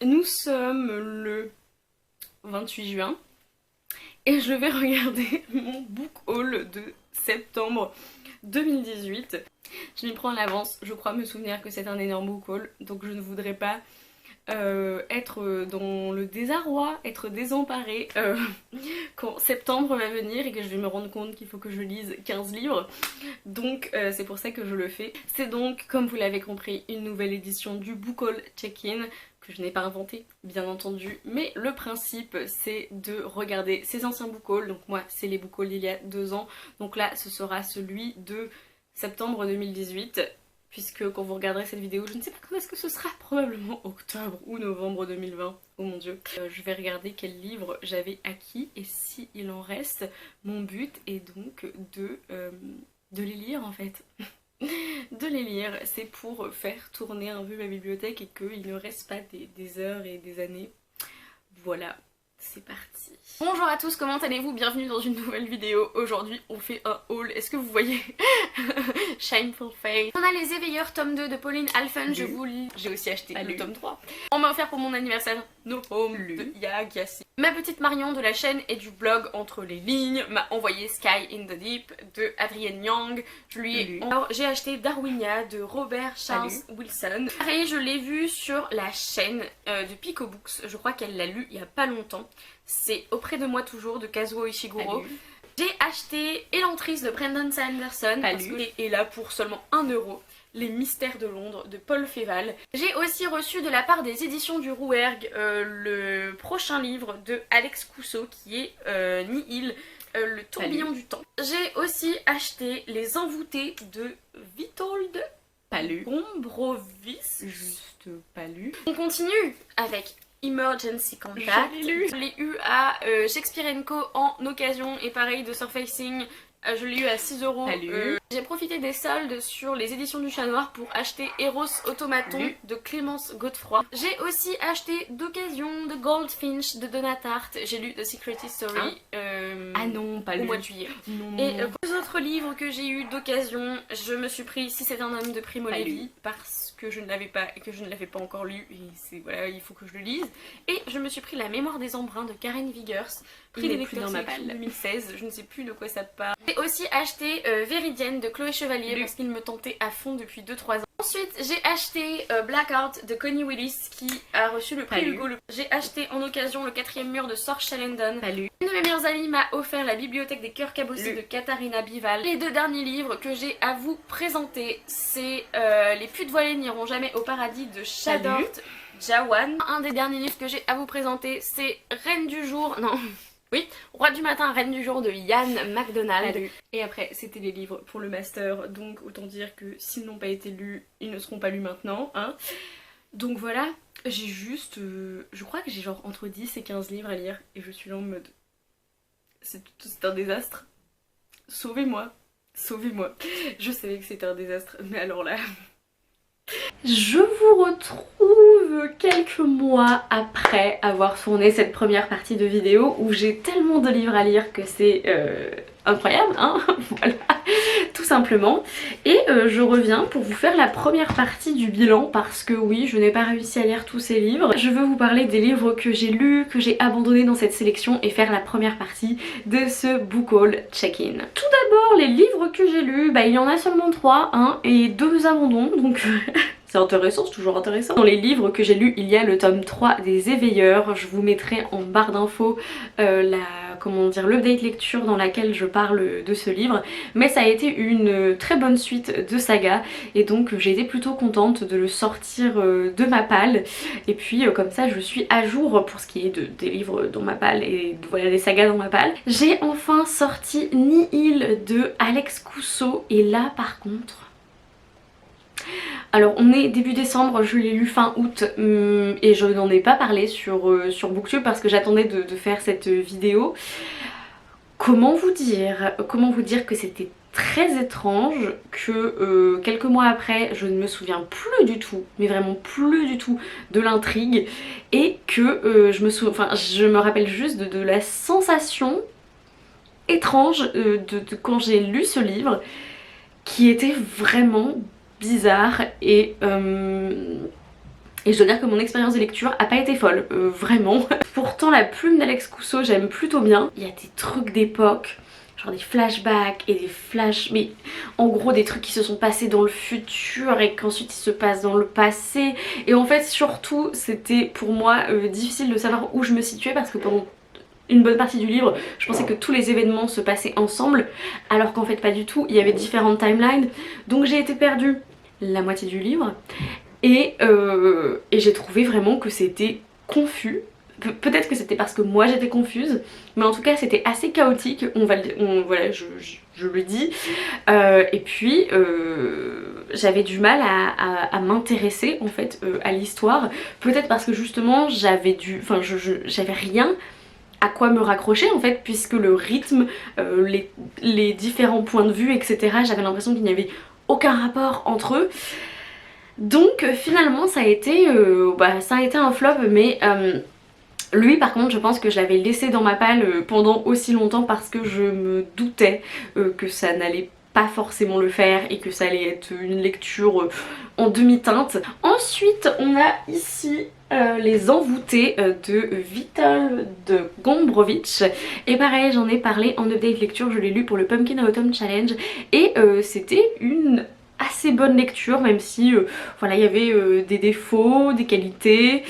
Nous sommes le 28 juin et je vais regarder mon book haul de septembre 2018. Je m'y prends à l'avance, je crois me souvenir que c'est un énorme book haul, donc je ne voudrais pas être dans le désarroi, être désemparée quand septembre va venir et que je vais me rendre compte qu'il faut que je lise 15 livres. Donc c'est pour ça que je le fais. C'est donc, comme vous l'avez compris, une nouvelle édition du book haul check-in que je n'ai pas inventé, bien entendu, mais le principe c'est de regarder ces anciens book hauls. Donc moi c'est les book hauls d'il y a 2 ans, donc là ce sera celui de septembre 2018, puisque quand vous regarderez cette vidéo, je ne sais pas quand est-ce que ce sera, probablement octobre ou novembre 2020, oh mon dieu. Je vais regarder quels livres j'avais acquis et s'il en reste. Mon but est donc de les lire en fait. De les lire, c'est pour faire tourner un peu ma bibliothèque et qu'il ne reste pas des heures et des années. Voilà, c'est parti. Bonjour à tous, comment allez-vous? Bienvenue dans une nouvelle vidéo. Aujourd'hui on fait un haul, est-ce que vous voyez? Shameful Fate. On a Les Éveilleurs tome 2 de Pauline Alphen, je vous lis. J'ai aussi acheté le tome 3. On m'a offert pour mon anniversaire No Home de Yagasi. Ma petite Marion de la chaîne et du blog Entre les lignes m'a envoyé Sky in the Deep de Adrienne Yang. Je lui ai... Alors j'ai acheté Darwinia de Robert Charles Wilson. Pareil, je l'ai vu sur la chaîne de Pico Books. Je crois qu'elle l'a lu il y a pas longtemps. C'est Auprès de moi toujours de Kazuo Ishiguro. J'ai acheté Elantris de Brandon Sanderson et là pour seulement 1€. Les Mystères de Londres de Paul Féval. J'ai aussi reçu de la part des éditions du Rouergue le prochain livre de Alex Cousseau qui est Nihil, le tourbillon du temps. J'ai aussi acheté Les Envoûtés de Witold Gombrowicz. Juste pas lu. On continue avec Emergency Contact. Je l'ai eu à Shakespeare & Co en occasion et pareil de Surfacing. Je l'ai eu à 6€. J'ai profité des soldes sur les éditions du Chat Noir pour acheter Eros Automaton de Clémence Godefroy. J'ai aussi acheté d'occasion de Goldfinch de Donna Tartt. J'ai lu The Secret History ah non, pas au mois de juillet. Et pour les autres livres que j'ai eu d'occasion, je me suis pris Si c'est un homme de Primo Levi parce que je ne l'avais pas et que je ne l'avais pas encore lu et voilà, il faut que je le lise. Et je me suis pris La Mémoire des embruns de Karen Vigers, prix des lecteurs dans ma palle 2016, je ne sais plus de quoi ça parle. J'ai aussi acheté Véridienne de Chloé Chevalier parce qu'il me tentait à fond depuis 2-3 ans. Ensuite j'ai acheté Blackheart de Connie Willis qui a reçu le prix Hugo. J'ai acheté en occasion Le 4e mur de Sorge Chalendon. Une de mes meilleures amies m'a offert La Bibliothèque des cœurs cabossés de Katharina Bival. Les 2 derniers livres que j'ai à vous présenter, c'est Les putes voilées n'iront jamais au paradis de Shadort Jawan. Un des derniers livres que j'ai à vous présenter, c'est Reine du jour, non... Oui, Roi du matin, Reine du jour de Yann MacDonald. Et après, c'était les livres pour le master, donc autant dire que s'ils n'ont pas été lus, ils ne seront pas lus maintenant, hein. Donc voilà, j'ai juste... je crois que j'ai genre entre 10 et 15 livres à lire, et je suis là en mode... C'est un désastre. Sauvez-moi, sauvez-moi. Je savais que c'était un désastre, mais alors là... Je vous retrouve quelques mois après avoir tourné cette première partie de vidéo où j'ai tellement de livres à lire que c'est incroyable, hein. Voilà, tout simplement. Et je reviens pour vous faire la première partie du bilan parce que oui, je n'ai pas réussi à lire tous ces livres. Je veux vous parler des livres que j'ai lus, que j'ai abandonnés dans cette sélection et faire la première partie de ce book haul check-in. Tout d'abord, les livres que j'ai lus, bah il y en a seulement 3, hein, et 2 abandons, donc... C'est intéressant, c'est toujours intéressant. Dans les livres que j'ai lus, il y a le tome 3 des Éveilleurs. Je vous mettrai en barre d'infos l'update lecture dans laquelle je parle de ce livre. Mais ça a été une très bonne suite de saga et donc j'ai été plutôt contente de le sortir de ma palle. Et puis comme ça je suis à jour pour ce qui est des livres dans ma palle et voilà, des sagas dans ma palle. J'ai enfin sorti Nihil de Alex Cousseau et là par contre... Alors on est début décembre, je l'ai lu fin août et je n'en ai pas parlé sur Booktube parce que j'attendais de faire cette vidéo. Comment vous dire que c'était très étrange que quelques mois après je ne me souviens plus du tout, mais vraiment plus du tout de l'intrigue et que je me rappelle juste de la sensation étrange quand j'ai lu ce livre qui était vraiment bizarre et Et je dois dire que mon expérience de lecture a pas été folle, vraiment. Pourtant la plume d'Alex Cousteau j'aime plutôt bien. Il y a des trucs d'époque, genre des flashbacks et des mais en gros des trucs qui se sont passés dans le futur et qu'ensuite ils se passent dans le passé. Et en fait surtout c'était pour moi difficile de savoir où je me situais parce que pendant une bonne partie du livre je pensais que tous les événements se passaient ensemble alors qu'en fait pas du tout, il y avait différentes timelines. Donc j'ai été perdue la moitié du livre et j'ai trouvé vraiment que c'était confus. Peut-être que c'était parce que moi j'étais confuse, mais en tout cas c'était assez chaotique, voilà, je le dis. Et puis j'avais du mal à m'intéresser en fait à l'histoire. Peut-être parce que justement j'avais rien à quoi me raccrocher en fait, puisque le rythme, les différents points de vue, etc. j'avais l'impression qu'il n'y avait aucun rapport entre eux. Donc finalement ça a été un flop, mais lui par contre je pense que je l'avais laissé dans ma palle pendant aussi longtemps parce que je me doutais que ça n'allait pas forcément le faire et que ça allait être une lecture en demi-teinte. Ensuite on a ici Les Envoûtés de Witold Gombrowicz, et pareil j'en ai parlé en update lecture, je l'ai lu pour le Pumpkin Autumn Challenge et c'était une assez bonne lecture, même si voilà, il y avait des défauts, des qualités.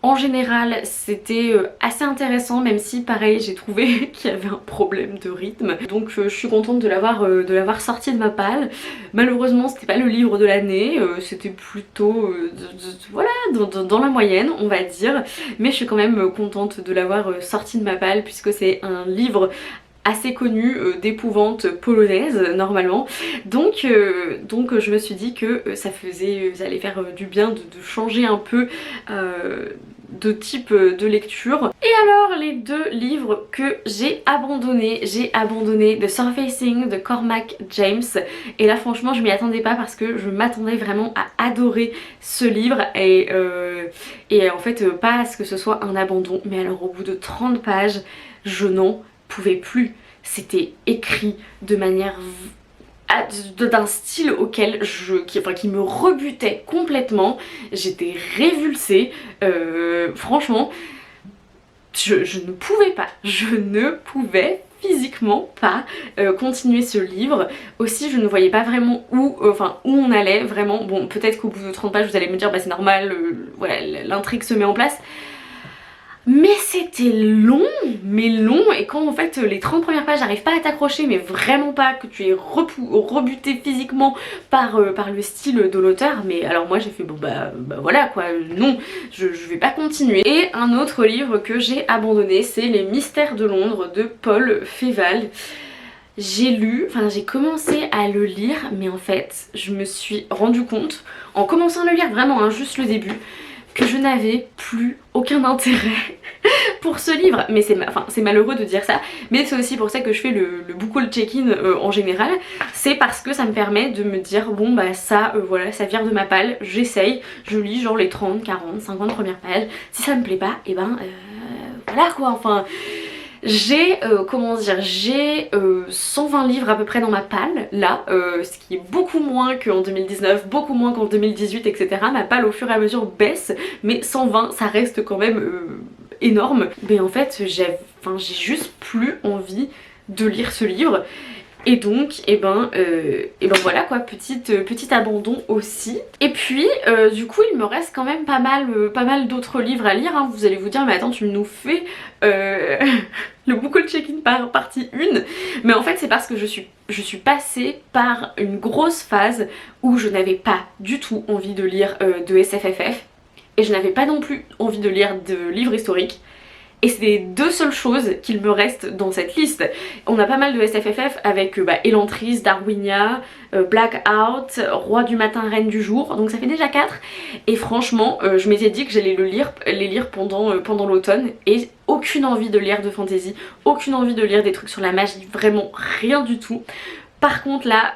En général c'était assez intéressant, même si pareil j'ai trouvé qu'il y avait un problème de rythme. Donc je suis contente de l'avoir sorti de ma palle. Malheureusement c'était pas le livre de l'année, c'était plutôt voilà, dans la moyenne on va dire. Mais je suis quand même contente de l'avoir sorti de ma palle puisque c'est un livre assez connu d'épouvante polonaise normalement. Donc je me suis dit que ça allait faire du bien de changer un peu de type de lecture. Et alors les deux livres que j'ai abandonnés The Surfacing de Cormac James, et là franchement je m'y attendais pas parce que je m'attendais vraiment à adorer ce livre et en fait pas à ce que ce soit un abandon, mais alors au bout de 30 pages je n'en pouvais plus. C'était écrit de manière d'un style auquel qui me rebutait complètement. J'étais révulsée, franchement je ne pouvais pas, physiquement pas continuer ce livre. Aussi je ne voyais pas vraiment où on allait vraiment. Bon peut-être qu'au bout de 30 pages vous allez me dire bah c'est normal, voilà, l'intrigue se met en place. Mais c'était long, et quand en fait les 30 premières pages n'arrivent pas à t'accrocher, mais vraiment pas, que tu es rebuté physiquement par le style de l'auteur, mais alors moi j'ai fait bon bah voilà quoi, non, je vais pas continuer. Et un autre livre que j'ai abandonné, c'est Les Mystères de Londres de Paul Féval. J'ai commencé à le lire, mais en fait je me suis rendu compte, en commençant à le lire vraiment, hein, juste le début, que je n'avais plus aucun intérêt pour ce livre. Mais c'est malheureux de dire ça, mais c'est aussi pour ça que je fais le book haul check-in en général. C'est parce que ça me permet de me dire bon bah ça voilà, ça vient de ma palle, j'essaye, je lis genre les 30, 40, 50 premières pages. Si ça me plaît pas, et voilà quoi, enfin j'ai 120 livres à peu près dans ma palle là, ce qui est beaucoup moins qu'en 2019, beaucoup moins qu'en 2018, etc. Ma palle au fur et à mesure baisse, mais 120 ça reste quand même énorme. Mais en fait j'ai juste plus envie de lire ce livre. Et donc, voilà quoi, petit abandon aussi. Et puis, du coup, il me reste quand même pas mal d'autres livres à lire, hein. Vous allez vous dire, mais attends, tu nous fais le book haul check-in par partie 1. Mais en fait, c'est parce que je suis passée par une grosse phase où je n'avais pas du tout envie de lire de SFFF. Et je n'avais pas non plus envie de lire de livres historiques. Et c'est les deux seules choses qu'il me reste dans cette liste. On a pas mal de SFFF avec Elantris, Darwinia, Blackout, Roi du matin, Reine du jour. Donc ça fait déjà 4. Et franchement, je m'étais dit que j'allais les lire pendant l'automne. Et aucune envie de lire de fantasy, aucune envie de lire des trucs sur la magie, vraiment rien du tout. Par contre là,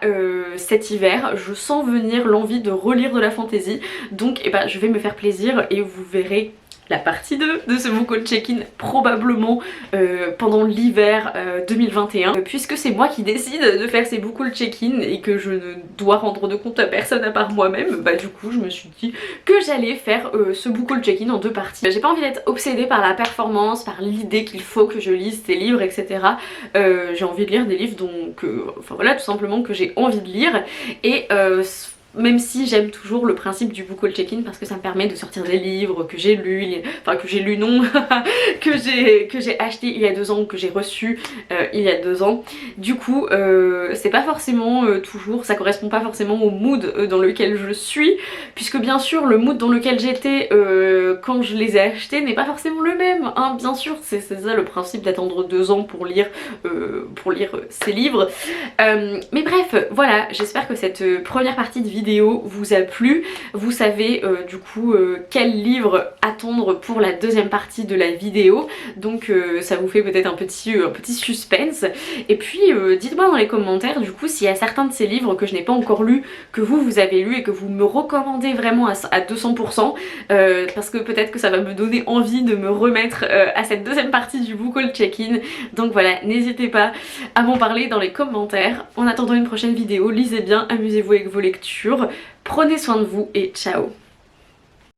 cet hiver, je sens venir l'envie de relire de la fantasy. Donc je vais me faire plaisir et vous verrez la partie 2 de ce book haul check-in probablement pendant l'hiver 2021 puisque c'est moi qui décide de faire ces book haul check-in et que je ne dois rendre de compte à personne à part moi-même. Bah du coup je me suis dit que j'allais faire ce book haul check-in en 2 parties. J'ai pas envie d'être obsédée par la performance, par l'idée qu'il faut que je lise ces livres, etc. J'ai envie de lire des livres donc enfin voilà, tout simplement que j'ai envie de lire et même si j'aime toujours le principe du book haul check-in parce que ça me permet de sortir des livres que j'ai lus, enfin que j'ai lus non, que j'ai acheté il y a 2 ans ou que j'ai reçu il y a 2 ans. Du coup c'est pas forcément toujours, ça correspond pas forcément au mood dans lequel je suis, puisque bien sûr le mood dans lequel j'étais quand je les ai achetés n'est pas forcément le même, hein, bien sûr, c'est ça le principe d'attendre 2 ans pour lire ces livres. Mais bref, voilà, j'espère que cette première partie de vidéo vous a plu. Vous savez du coup quel livre attendre pour la deuxième partie de la vidéo, donc ça vous fait peut-être un petit suspense. Et puis dites-moi dans les commentaires du coup s'il y a certains de ces livres que je n'ai pas encore lus, que vous avez lus et que vous me recommandez vraiment à 200%, parce que peut-être que ça va me donner envie de me remettre à cette deuxième partie du book haul check-in. Donc voilà, n'hésitez pas à m'en parler dans les commentaires. En attendant une prochaine vidéo, lisez bien, amusez-vous avec vos lectures, prenez soin de vous et ciao!